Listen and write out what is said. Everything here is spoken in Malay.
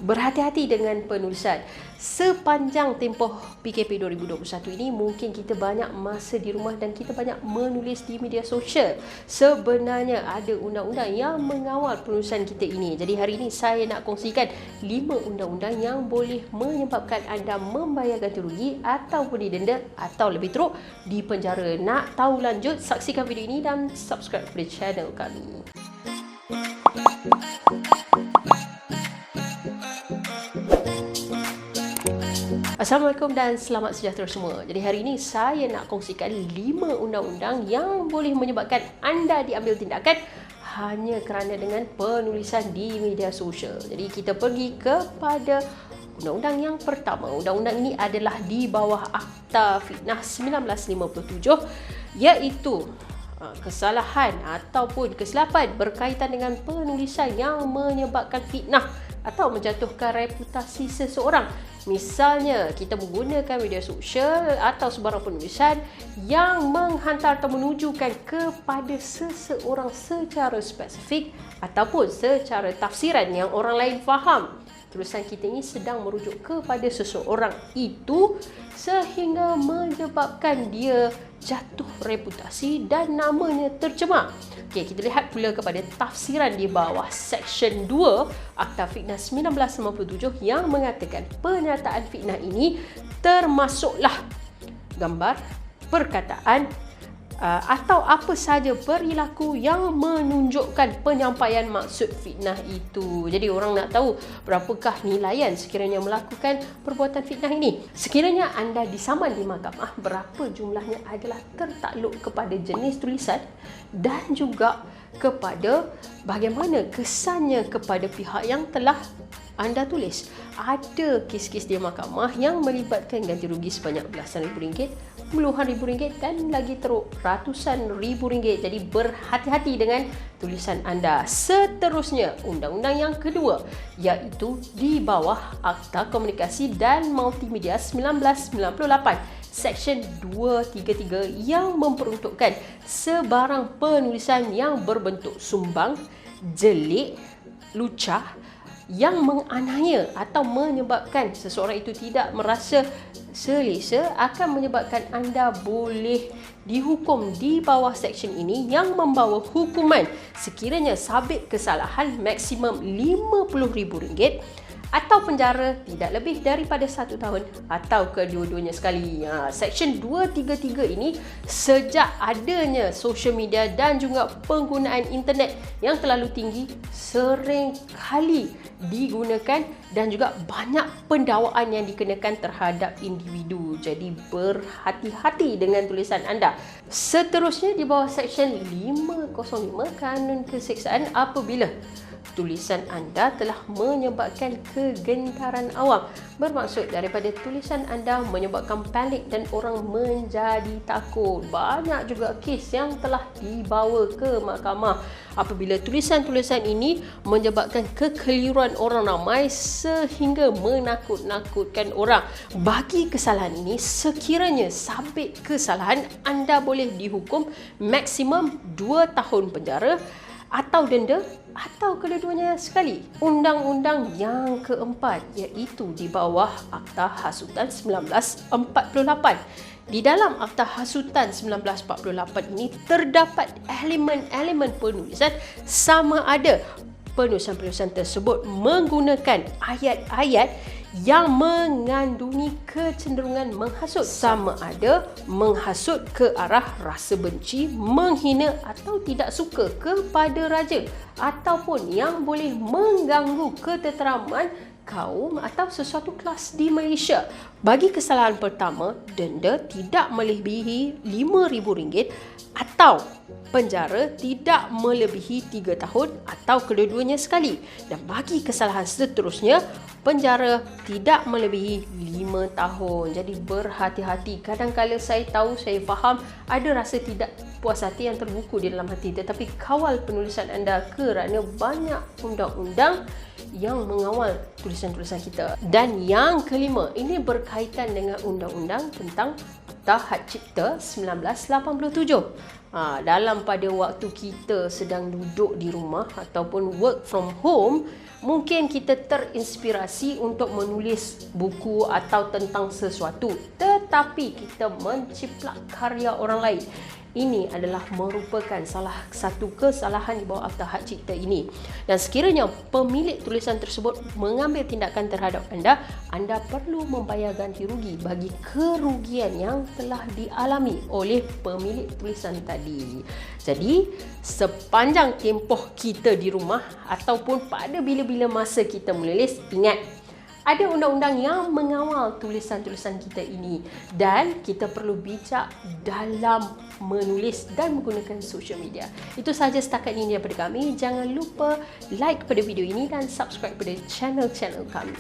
Berhati-hati dengan penulisan. Sepanjang tempoh PKP 2021 ini, mungkin kita banyak masa di rumah dan kita banyak menulis di media sosial. Sebenarnya ada undang-undang yang mengawal penulisan kita ini. Jadi hari ini saya nak kongsikan 5 undang-undang yang boleh menyebabkan anda membayar ganti rugi ataupun didenda atau lebih teruk dipenjara. Nak tahu lanjut, saksikan video ini dan subscribe kepada channel kami. Assalamualaikum dan selamat sejahtera semua. Jadi hari ini saya nak kongsikan 5 undang-undang yang boleh menyebabkan anda diambil tindakan hanya kerana dengan penulisan di media sosial. Jadi kita pergi kepada undang-undang yang pertama. Undang-undang ini adalah di bawah Akta Fitnah 1957, iaitu kesalahan ataupun kesilapan berkaitan dengan penulisan yang menyebabkan fitnah atau menjatuhkan reputasi seseorang. Misalnya, kita menggunakan media sosial atau sebarang penulisan yang menghantar atau menunjukkan kepada seseorang secara spesifik ataupun secara tafsiran yang orang lain faham. Tulisan kita ini sedang merujuk kepada seseorang itu sehingga menyebabkan dia jatuh reputasi dan namanya tercemar. Okey, kita lihat pula kepada tafsiran di bawah Seksyen 2 Akta Fitnah 1957 yang mengatakan penyataan fitnah ini termasuklah gambar, perkataan atau apa sahaja perilaku yang menunjukkan penyampaian maksud fitnah itu. Jadi orang nak tahu berapakah nilaian sekiranya melakukan perbuatan fitnah ini. Sekiranya anda disaman di mahkamah, berapa jumlahnya adalah tertakluk kepada jenis tulisan dan juga kepada bagaimana kesannya kepada pihak yang telah anda tulis. Ada kes-kes di mahkamah yang melibatkan ganti rugi sebanyak belasan ribu ringgit, puluhan ribu ringgit dan lagi teruk ratusan ribu ringgit. Jadi berhati-hati dengan tulisan anda. Seterusnya, undang-undang yang kedua, iaitu di bawah Akta Komunikasi dan Multimedia 1998. Seksyen 233 yang memperuntukkan sebarang penulisan yang berbentuk sumbang, jelik, lucah, yang menganiaya atau menyebabkan seseorang itu tidak merasa selesa akan menyebabkan anda boleh dihukum di bawah seksyen ini yang membawa hukuman sekiranya sabit kesalahan maksimum RM50,000 atau penjara tidak lebih daripada 1 tahun atau kedua-duanya sekali. Seksyen 233 ini sejak adanya social media dan juga penggunaan internet yang terlalu tinggi sering kali digunakan dan juga banyak pendakwaan yang dikenakan terhadap individu. Jadi berhati-hati dengan tulisan anda. Seterusnya di bawah Seksyen 505 Kanun Keseksaan, apabila tulisan anda telah menyebabkan kegentaran awam, bermaksud daripada tulisan anda menyebabkan panik dan orang menjadi takut. Banyak juga kes yang telah dibawa ke mahkamah apabila tulisan-tulisan ini menyebabkan kekeliruan orang ramai sehingga menakut-nakutkan orang. Bagi kesalahan ini, sekiranya sabit kesalahan, anda boleh dihukum maksimum 2 tahun penjara atau denda atau kedua-duanya sekali. Undang-undang yang keempat, iaitu di bawah Akta Hasutan 1948. Di dalam Akta Hasutan 1948 ini terdapat elemen-elemen penulisan sama ada penulisan-penulisan tersebut menggunakan ayat-ayat yang mengandungi kecenderungan menghasut, sama ada menghasut ke arah rasa benci, menghina atau tidak suka kepada raja, ataupun yang boleh mengganggu ketenteraman kaum atau sesuatu kelas di Malaysia. Bagi kesalahan pertama, denda tidak melebihi RM5,000 atau penjara tidak melebihi 3 tahun atau kedua-duanya sekali. Dan bagi kesalahan seterusnya, penjara tidak melebihi 5 tahun. Jadi berhati-hati. Kadang-kadang saya tahu, saya faham ada rasa tidak puas hati yang terbuku di dalam hati, tetapi kawal penulisan anda kerana banyak undang-undang yang mengawal tulisan-tulisan kita. Dan yang kelima, ini berkaitan dengan undang-undang tentang Akta Hak Cipta 1987. Dalam pada waktu kita sedang duduk di rumah ataupun work from home, mungkin kita terinspirasi untuk menulis buku atau tentang sesuatu, tetapi kita menciplak karya orang lain. Ini adalah merupakan salah satu kesalahan di bawah Akta Hak Cipta ini. Dan sekiranya pemilik tulisan tersebut mengambil tindakan terhadap anda, anda perlu membayar ganti rugi bagi kerugian yang telah dialami oleh pemilik tulisan tadi. Jadi, sepanjang tempoh kita di rumah ataupun pada bila-bila masa kita menulis, ingat, ada undang-undang yang mengawal tulisan-tulisan kita ini dan kita perlu bijak dalam menulis dan menggunakan social media. Itu sahaja setakat ini daripada kami. Jangan lupa like pada video ini dan subscribe pada channel-channel kami.